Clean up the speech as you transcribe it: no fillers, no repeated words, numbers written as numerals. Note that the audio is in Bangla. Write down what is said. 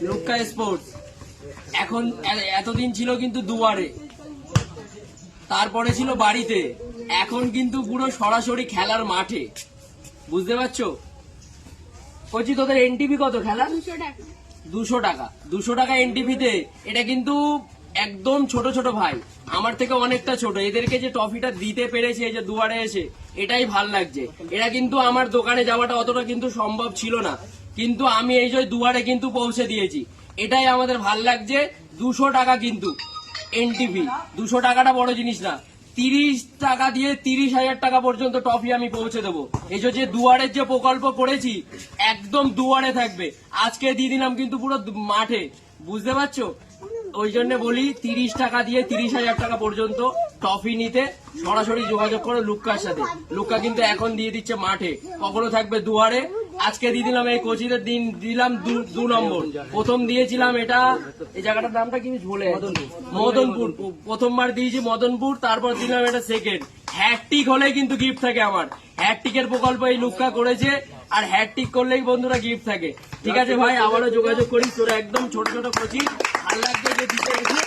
লুক্কা স্পোর্টস এখন এতদিন ছিল কিন্তু দুয়ারে, তারপরে ছিল বাড়িতে, এখন কিন্তু পুরো সরাসরি খেলার মাঠে। বুঝতে পারছো? বলছি তোদের এনটিভি কত খেলা? 200 টাকা। 200 টাকা এনটিভিতে। এটা কিন্তু একদম ছোট ছোট ভাই, আমার থেকে অনেকটা ছোট। এদেরকে যে ট্রফিটা দিতে পেরেছে এই যে দুয়ারে এসে, এটাই ভাল লাগছে। এরা কিন্তু আমার দোকানে যাওয়াটা অতটা কিন্তু সম্ভব ছিল না, কিন্তু আমি এই যে দুয়ারে কিন্তু পৌঁছে দিয়েছি, এটাই আমাদের ভাল লাগছে। 200 টাকা কিন্তু এনটিভি, 200 টাকাটা বড় জিনিস না। 30 টাকা দিয়ে 30,000 টাকা পর্যন্ত ট্রফি আমি পৌঁছে দেবো। এই যে দুয়ারের যে প্রকল্প করেছি, একদম দুয়ারে থাকবে। আজকে দিয়ে দিলাম কিন্তু পুরো মাঠে। বুঝতে পারছো? ওই জন্য বলি 30 টাকা দিয়ে 30,000 টাকা পর্যন্ত ট্রফি নিতে সরাসরি যোগাযোগ করো লুক্কার সাথে। লুক্কা কিন্তু এখন দিয়ে দিচ্ছে মাঠে, কখনো থাকবে দুয়ারে। আজকে দিয়ে দিলাম এই কোচিদের দিন দিলাম 2 নম্বর। প্রথম দিয়েছিলাম এটা, এই জায়গাটার নামটা কি বলে, মদনপুর। প্রথমবার দিয়েছি মদনপুর, তারপর দিলাম এটা সেকেন্ড। হ্যাট্রিক হলেই কিন্তু গিফট থাকে আমার। হ্যাট্রিকের প্রকল্প এই লুক্কা করেছে, আর হ্যাট্রিক করলেই বন্ধুরা গিফট থাকে। ঠিক আছে ভাই, আবারও যোগাযোগ করিস। তোরা একদম ছোট ছোট কোচি, ভাল লাগবে যে দিতে এসে।